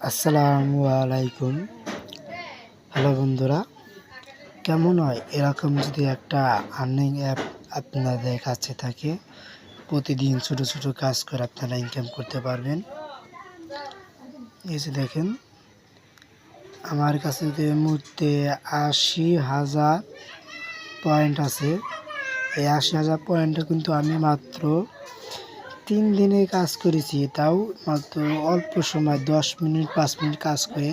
আসসালামু আলাইকুম। হ্যালো বন্ধুরা, কেমন হয় এরকম যদি একটা আর্নিং অ্যাপ আপনাদের কাছে থাকে, প্রতিদিন ছোট ছোট কাজ করে আপনারা ইনকাম করতে পারবেন। এই যে দেখেন, আমার কাছে যে মুহূর্তে ৮০,০০০ পয়েন্ট আছে। এই ৮০,০০০ পয়েন্টে কিন্তু আমি মাত্র ৩ দিনে কাজ করেছি, তাও মাত্র অল্প সময় ১০ মিনিট ৫ মিনিট কাজ করে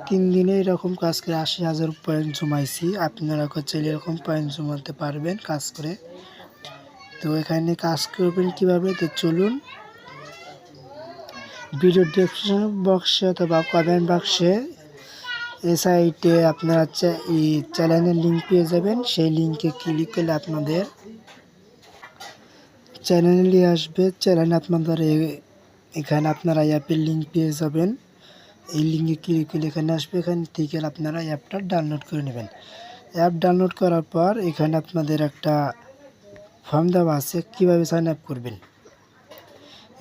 ৩ দিনে এরকম কাজ করে ৮০,০০০ পয়েন্ট জমাইছি। আপনারা চাইলে এরকম পয়েন্ট জমাতে পারবেন কাজ করে। তো এখানে কাজ করবেন কীভাবে, তো চলুন ভিডিও ডেসক্রিপশন বক্সে অথবা কমেন্ট বক্সে এই সাইটে আপনারা এই চ্যানেলের লিঙ্ক পেয়ে যাবেন। সেই লিঙ্কে ক্লিক করলে আপনাদের চ্যানেলে আসবে। চ্যানেল আপনাদের এখানে আপনারা অ্যাপের লিঙ্ক পেয়ে যাবেন। এই লিঙ্কে ক্লিক করলে এখানে আসবে। এখান থেকে আপনারা অ্যাপটা ডাউনলোড করে নেবেন। অ্যাপ ডাউনলোড করার পর এখানে আপনাদের একটা ফর্ম দেওয়া আছে, কীভাবে সাইন আপ করবেন।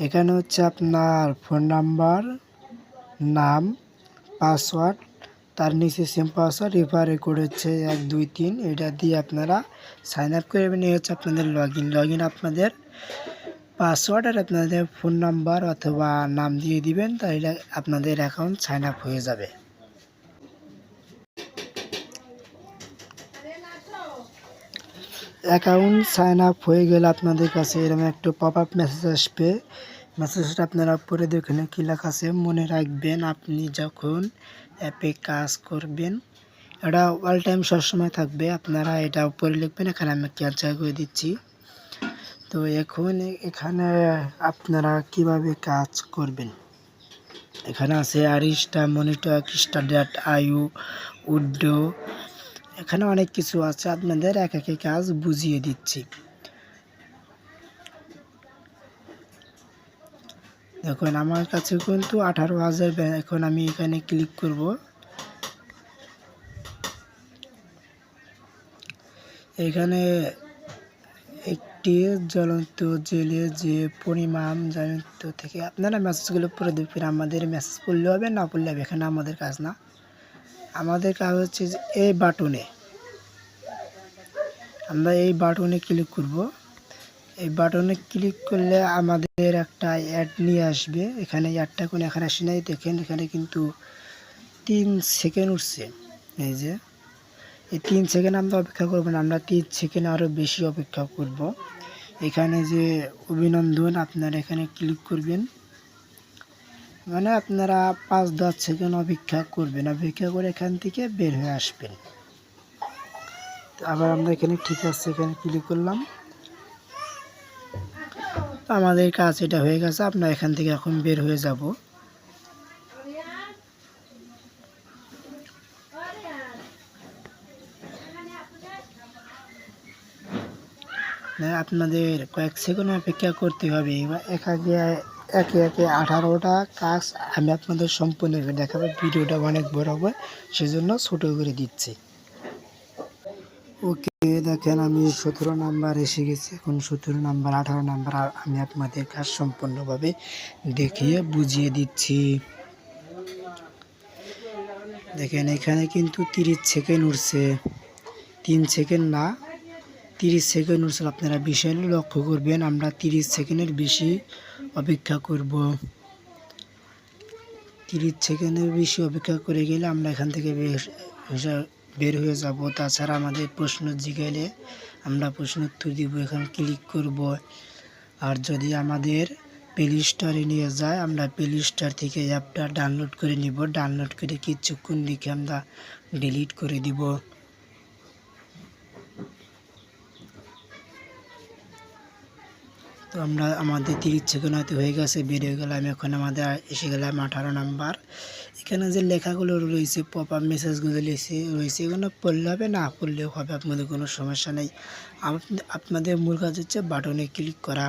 এখানে হচ্ছে আপনার ফোন নাম্বার, নাম, পাসওয়ার্ড, তার নিচে সেম পাসওয়ার্ড, রেফারে কোড হচ্ছে ১ ২ ৩, এটা দিয়ে আপনারা সাইন আপ করবেন। এই হচ্ছে আপনাদের লগ ইন আপনাদের পাসওয়ার্ড আর আপনাদের ফোন নাম্বার অথবা নাম দিয়ে দিবেন, তাহলে আপনাদের অ্যাকাউন্ট সাইন আপ হয়ে যাবে। অ্যাকাউন্ট সাইন আপ হয়ে গেলে আপনাদের কাছে এরকম একটা পপ আপ মেসেজ আসবে। মেসেজটা আপনারা পড়ে দেখুন কী লেখা আছে। মনে রাখবেন, আপনি যখন অ্যাপে কাজ করবেন, এটা অল টাইম সবসময় থাকবে, আপনারা এটা উপরে লিখবেন। এখানে আমি ক্যাপচার করে দিচ্ছি। তো এখন এখানে আপনারা কিভাবে কাজ করবেন, এখানে আছে আরিস্টা, মনিটর, স্টার্ট, আয়ু, উড্ডো, এখানে অনেক কিছু আছে। আপনাদের এক একে কাজ বুঝিয়ে দিচ্ছি। দেখুন আমার কাছে কিন্তু 18,000। এখন আমি এখানে ক্লিক করব। এখানে একটি জ্বলন্ত জেলে যে পরিমাণ জ্বলন্ত থেকে আপনারা মেসেজগুলো পড়ে দেখবেন। আমাদের মেসেজ পড়লে হবে, না পড়লে হবে, এখানে আমাদের কাজ না। আমাদের কাজ হচ্ছে যে এই বাটনে, আমরা এই বাটনে ক্লিক করব। এই বাটনে ক্লিক করলে আমাদের একটা অ্যাড নিয়ে আসবে। এখানে অ্যাডটা কোনো এখানে আসে নাই, দেখেন এখানে কিন্তু 3 সেকেন্ড উঠছে। এই যে এই 3 সেকেন্ড আমরা অপেক্ষা করব না, আমরা 3 সেকেন্ড আরও বেশি অপেক্ষা করব। এখানে যে অভিনন্দন, আপনারা এখানে ক্লিক করবেন, মানে আপনারা 5-10 সেকেন্ড অপেক্ষা করবেন। অপেক্ষা করে এখান থেকে বের হয়ে আসবেন। তো আবার আমরা এখানে ঠিক আছে, এখানে ক্লিক করলাম। তো আমাদের কাজ এটা হয়ে গেছে। আপনারা এখান থেকে এখন বের হয়ে যাব। আপনাদের কয়েক সেকেন্ড অপেক্ষা করতে হবে। এবার একে একে 18টা কাজ আমি আপনাদের সম্পূর্ণ দেখাবো। ভিডিওটা অনেক বড় হবে, সেজন্য ছোটো করে দিচ্ছি। ওকে, দেখেন আমি 17 নাম্বার এসে গেছি। এখন 17 নাম্বার 18 নাম্বার আমি আপনাদের কাজ সম্পূর্ণভাবে দেখিয়ে বুঝিয়ে দিচ্ছি। দেখেন এখানে কিন্তু 30 সেকেন্ড উঠছে, 3 সেকেন্ড না, 30 সেকেন্ড উঠছে। আপনারা বিষয় লক্ষ্য করবেন, আমরা 30 সেকেন্ডের বেশি অপেক্ষা করব। 30 সেকেন্ডের বেশি অপেক্ষা করে গেলে আমরা এখান থেকে বের হয়ে যাব। তাছাড়া আমাদের প্রশ্ন জিজ্ঞাসা, আমরা প্রশ্ন উত্তর দিব, এখানে ক্লিক করব। আর যদি আমাদের প্লে স্টোরে নিয়ে যায়, আমরা প্লে স্টোর থেকে অ্যাপটা ডাউনলোড করে নিব। ডাউনলোড করে কিছুক্ষণ লিখে আমরা ডিলিট করে দিব। তো আমরা আমাদের 30 সেকেন্ড হয়তো হয়ে গেছে, বেরিয়ে গেলাম। এখন আমাদের এসে গেলাম 18 নাম্বার। এখানে যে লেখাগুলো রয়েছে, পপ আপ মেসেজগুলো রয়েছে, এগুলো পড়লে হবে, না পড়লেও হবে, আপনাদের কোনো সমস্যা নেই। আপনাদের মূল কাজ হচ্ছে বাটনে ক্লিক করা।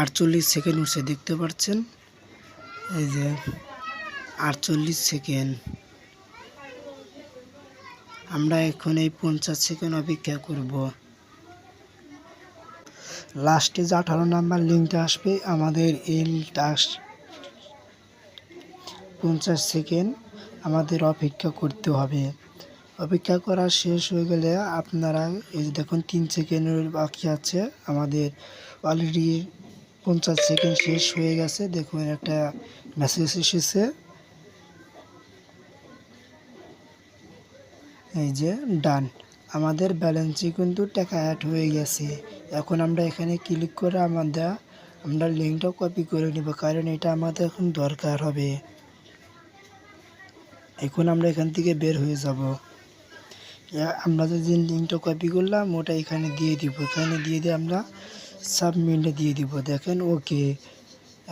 48 সেকেন্ড উঠছে, দেখতে পাচ্ছেন, এই যে 48 সেকেন্ড। আমরা এখন এই 50 সেকেন্ড অপেক্ষা করব। লাস্টে যে 18 নাম্বার লিঙ্কটা আসবে আমাদের এই টাস্ক 50 সেকেন্ড আমাদের অপেক্ষা করতে হবে। অপেক্ষা করা শেষ হয়ে গেলে আপনারা এই যে দেখুন 3 সেকেন্ডের বাকি আছে, আমাদের অলরেডি 50 সেকেন্ড শেষ হয়ে গেছে। দেখুন একটা মেসেজ এসেছে, এই যে ডান, আমাদের ব্যালেন্সে কিন্তু টাকা অ্যাড হয়ে গেছে। এখন আমরা এখানে ক্লিক করে আমরা লিঙ্কটা কপি করে নেব, কারণ এটা আমাদের এখন দরকার হবে। এখন আমরা এখান থেকে বের হয়ে যাব। আমরা যে লিঙ্কটা কপি করলাম ওটা এখানে দিয়ে দিব, এখানে দিয়ে আমরা সাবমিটে দিয়ে দিব। দেখেন ওকে।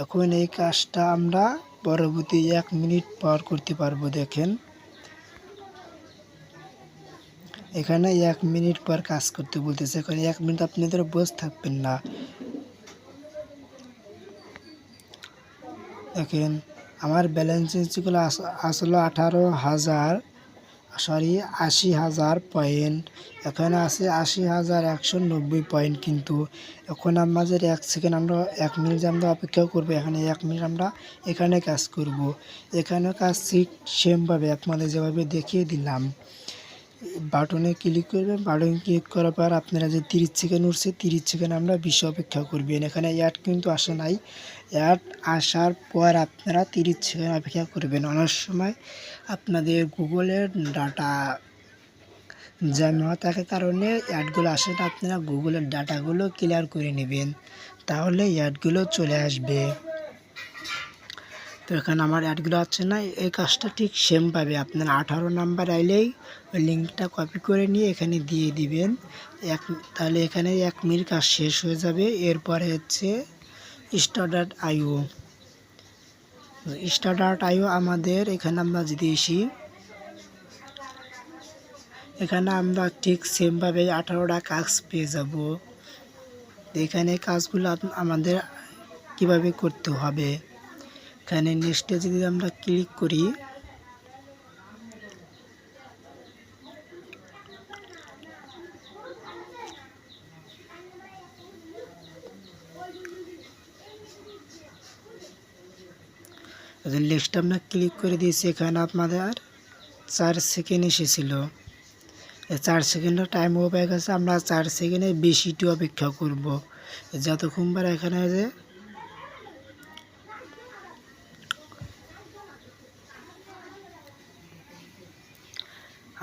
এখন এই কাজটা আমরা পরবর্তী 1 মিনিট পর করতে পারবো। দেখেন এখানে 1 মিনিট পর কাজ করতে বলতেছে। এখন 1 মিনিট আপনাদের বসে থাকবেন না। দেখেন আমার ব্যালেন্স গুলো আসলো 80,000 পয়েন্ট। এখানে আছে 80,190 পয়েন্ট। কিন্তু এখন আমাদের 1 মিনিট আমরা অপেক্ষা করবো। এখানে 1 মিনিট আমরা এখানে কাজ করব। এখানে কাজ ঠিক সেমভাবে আপনাদের যেভাবে দেখিয়ে দিলাম। বাটনে ক্লিক করবেন, বাটনে ক্লিক করার পর আপনারা যে 30 সেকেন্ড উঠছে 30 সেকেন্ড আমরা বেশি অপেক্ষা করবেন। এখানে অ্যাড কিন্তু আসে নাই, অ্যাড আসার পর আপনারা 30 সেকেন্ড অপেক্ষা করবেন। অনেক সময় আপনাদের গুগলের ডাটা জ্যাম হওয়া থাকার কারণে অ্যাডগুলো আসে না। আপনারা গুগলের ডাটাগুলো ক্লিয়ার করে নেবেন, তাহলে অ্যাডগুলো চলে আসবে। তো এখানে আমার অ্যাডগুলো আছে না। এই কাজটা ঠিক সেম পাবে। আপনারা 18 নাম্বার আইলেই ওই লিঙ্কটা কপি করে নিয়ে এখানে দিয়ে দিবেন। তাহলে এখানে 1 মিনিট কাজ শেষ হয়ে যাবে। এরপরে হচ্ছে স্টার.io। স্টার.io আমাদের এখানে আমরা যদি আসি, এখানে আমরা ঠিক সেমভাবে 18টা কাজ পেয়ে যাব। এখানে কাজগুলো আমাদের কিভাবে করতে হবে, এখানে নেক্সটে যদি আমরা ক্লিক করি, নেক্সট আমরা ক্লিক করে দিয়েছি। এখানে আপনাদের 4 সেকেন্ড এসেছিল, 4 সেকেন্ডের টাইম হয়ে গেছে। আমরা 4 সেকেন্ডের বেশিটি অপেক্ষা করব, যতক্ষণ এখানে যে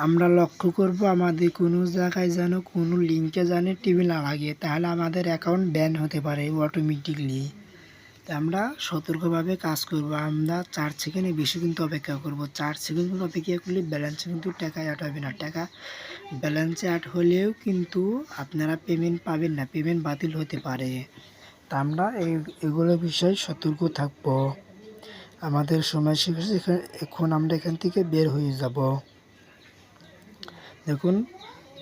আমরা লক্ষ্য করব আমাদের কোনো জায়গায় যেন কোনো লিঙ্কে যেন টিভি না লাগে, তাহলে আমাদের অ্যাকাউন্ট ব্যান হতে পারে অটোমেটিকলি। আমরা সতর্কভাবে কাজ করব। আমরা 4 সেকেন্ডে বেশি কিন্তু অপেক্ষা করব। 4 সেকেন্ড কিন্তু অপেক্ষা করলে ব্যালেন্সে কিন্তু টাকা অ্যাড হবে না। টাকা ব্যালেন্সে অ্যাড হলেও কিন্তু আপনারা পেমেন্ট পাবেন না, পেমেন্ট বাতিল হতে পারে। তা আমরা এগুলো বিষয়ে সতর্ক থাকব। আমাদের সময় শেষ, এখন আমরা এখান থেকে বের হয়ে যাব। দেখুন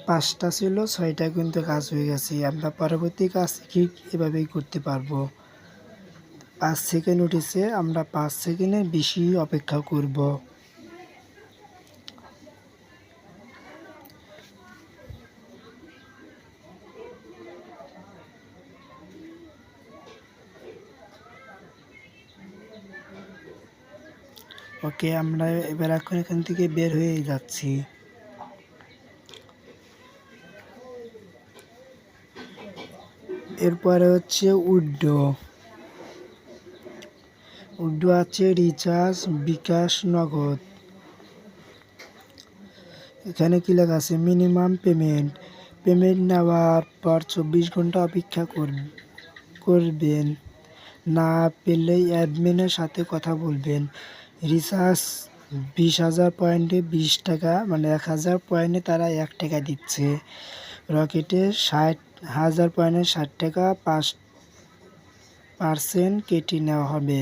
5টা ছিল, 6টা কিন্তু কাজ হয়ে গেছে। আমরা পরবর্তী কাজ ঠিক এভাবেই করতে পারবো। 5 সেকেন্ড উঠেছে, আমরা 5 সেকেন্ডে বেশি অপেক্ষা করব। ওকে, আমরা এখন এখান থেকে বের হয়ে যাচ্ছি। এরপরে হচ্ছে উইড্রো আছে রিচার্জ, বিকাশ, নগদ। এখানে কি লেখা আছে, মিনিমাম পেমেন্ট নেওয়ার পর 24 ঘন্টা অপেক্ষা করবেন। না পেলে অ্যাডমিনের সাথে কথা বলবেন। রিচার্জ 20,000 পয়েন্টে 20 টাকা, মানে 1,000 পয়েন্টে তারা 1 টাকা দিচ্ছে। রকেটে 60,000 পয়েন্টে 60 টাকা 5% কেটে নেওয়া হবে।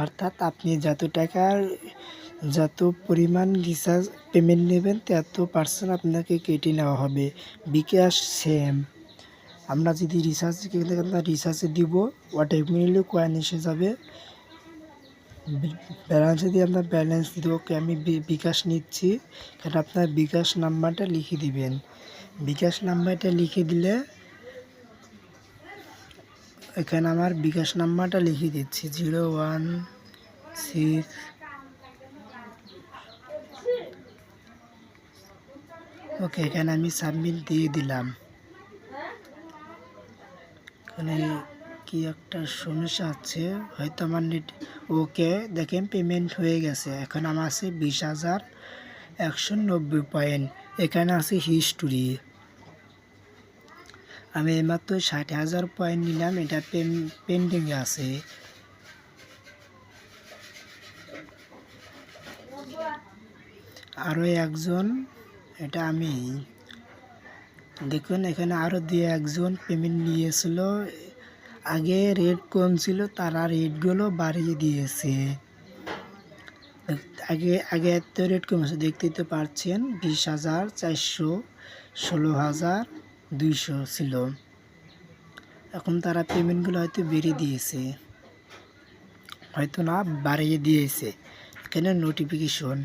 অর্থাৎ আপনি যত পরিমাণ রিচার্জ পেমেন্ট নেবেন তত % আপনাকে কেটে নেওয়া হবে। বিকাশ সেম, আমরা যদি রিচার্জে দিব অটোমেটিকলি কয়েন এসে যাবে। ব্যালেন্সে দিয়ে আপনার ব্যালেন্স দিব। আমি বিকাশ নিচ্ছি, এখানে আপনার বিকাশ নাম্বারটা লিখে দিবেন। বিকাশ নাম্বারটা লিখে দিলে এখানে আমার বিকাশ নাম্বারটা লিখে দিচ্ছি 016। ওকে, এখানে আমি সাবমিট দিয়ে দিলাম। এখানে কি একটা সমস্যা আছে, হয়তো আমার নেট। ওকে, দেখেন পেমেন্ট হয়ে গেছে। এখন আমার আছে 20,190 পয়েন্ট। এখানে আছে হিস্টোরি। আমি এইমাত্র 60,000 পয়েন্ট নিলাম, এটা পেন্ডিংয়ে আছে। আরও একজন, এটা আমি দেখুন এখানে আরও একজন পেমেন্ট নিয়েছিল। আগে রেট কম ছিল, তারা রেটগুলো বাড়িয়ে দিয়েছে। আগে এত রেট কম আছে, দেখতেই তো পারছেন। 20,400, 16,200 ছিল। এখন তারা পেমেন্টগুলো হয়তো বেড়ে দিয়েছে, হয়তো না বাড়িয়ে দিয়েছে। এখানে নোটিফিকেশন,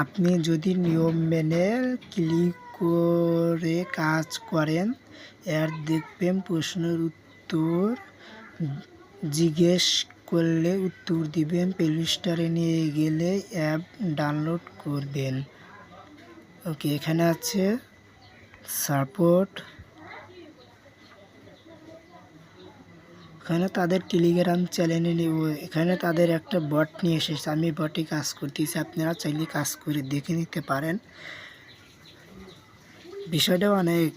আপনি যদি নিয়ম মেনে ক্লিক করে কাজ করেন, এর দেখবেন প্রশ্নের উত্তর জিজ্ঞেস করলে উত্তর দিবেন, প্লে স্টোরে নিয়ে গেলে অ্যাপ ডাউনলোড করবেন। ওকে, এখানে আছে সাপোর্ট। এখানে তাদের টেলিগ্রাম চ্যানেলে নেব। এখানে তাদের একটা বট নিয়ে এসেছে, আমি বটে কাজ করতেছি। আপনারা চাইলে কাজ করে দেখে নিতে পারেন। বিষয়টা অনেক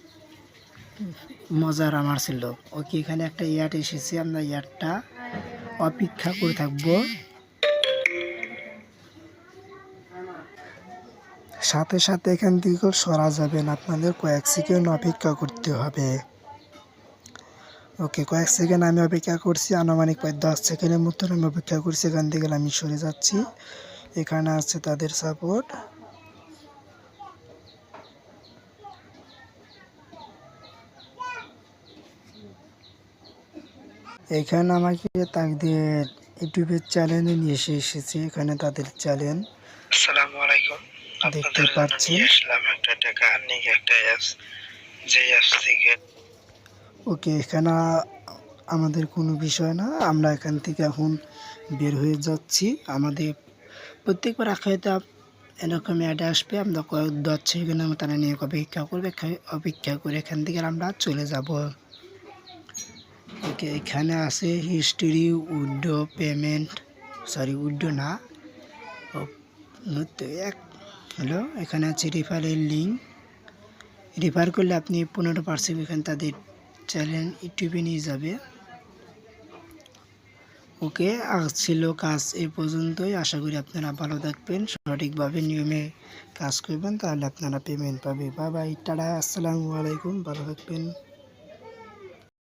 মজার আমার ছিল। ওকে, এখানে একটা অ্যাড এসেছে, আমরা অ্যাডটা অপেক্ষা করে থাকবো। সাথে সাথে এখান থেকে সরা যাবে না, আপনাদের কয়েক সেকেন্ড অপেক্ষা করতে হবে। ওকে, কয়েক সেকেন্ড আমি অপেক্ষা করছি, আনুমানিক 10 সেকেন্ডের মতো আমি অপেক্ষা করছি। এখান থেকে আমি সরে যাচ্ছি। এখানে আছে তাদের সাপোর্ট। এখানে আমাকে তাদের ইউটিউবের চ্যানেলে নিয়ে এসেছে। এখানে তাদের চ্যানেল। আসসালামু আলাইকুম। দেখতে পাচ্ছেন একটা টাকা আর্নিং একটা অ্যাপস, যে অ্যাপস থেকে। ওকে, এখানে আমাদের কোনো বিষয় না, আমরা এখান থেকে এখন বের হয়ে যাচ্ছি। আমাদের প্রত্যেকবার আখাইতে এরকম অ্যাড আসবে, আমরা 10 সেকেন্ডের মতো তারা নিয়ে অপেক্ষা করবে। অপেক্ষা করে এখান থেকে আমরা চলে যাব। ওকে, এখানে আছে হিস্টোরি, উইথড্র পেমেন্ট, উইথড্র না, হ্যালো। এখানে আছে রেফারের লিঙ্ক, রেফার করলে আপনি 15% এখানে তাদের চ্যানেল ইউটিউবে নিয়ে যাবে। ওকে, আজ ছিল কাজ এই পর্যন্তই। আশা করি আপনারা ভালো থাকবেন, সঠিকভাবে নিয়মে কাজ করবেন, তাহলে আপনারা পেমেন্ট পাবে। বাই বাই, টাটা, আসসালামু আলাইকুম, ভালো থাকবেন।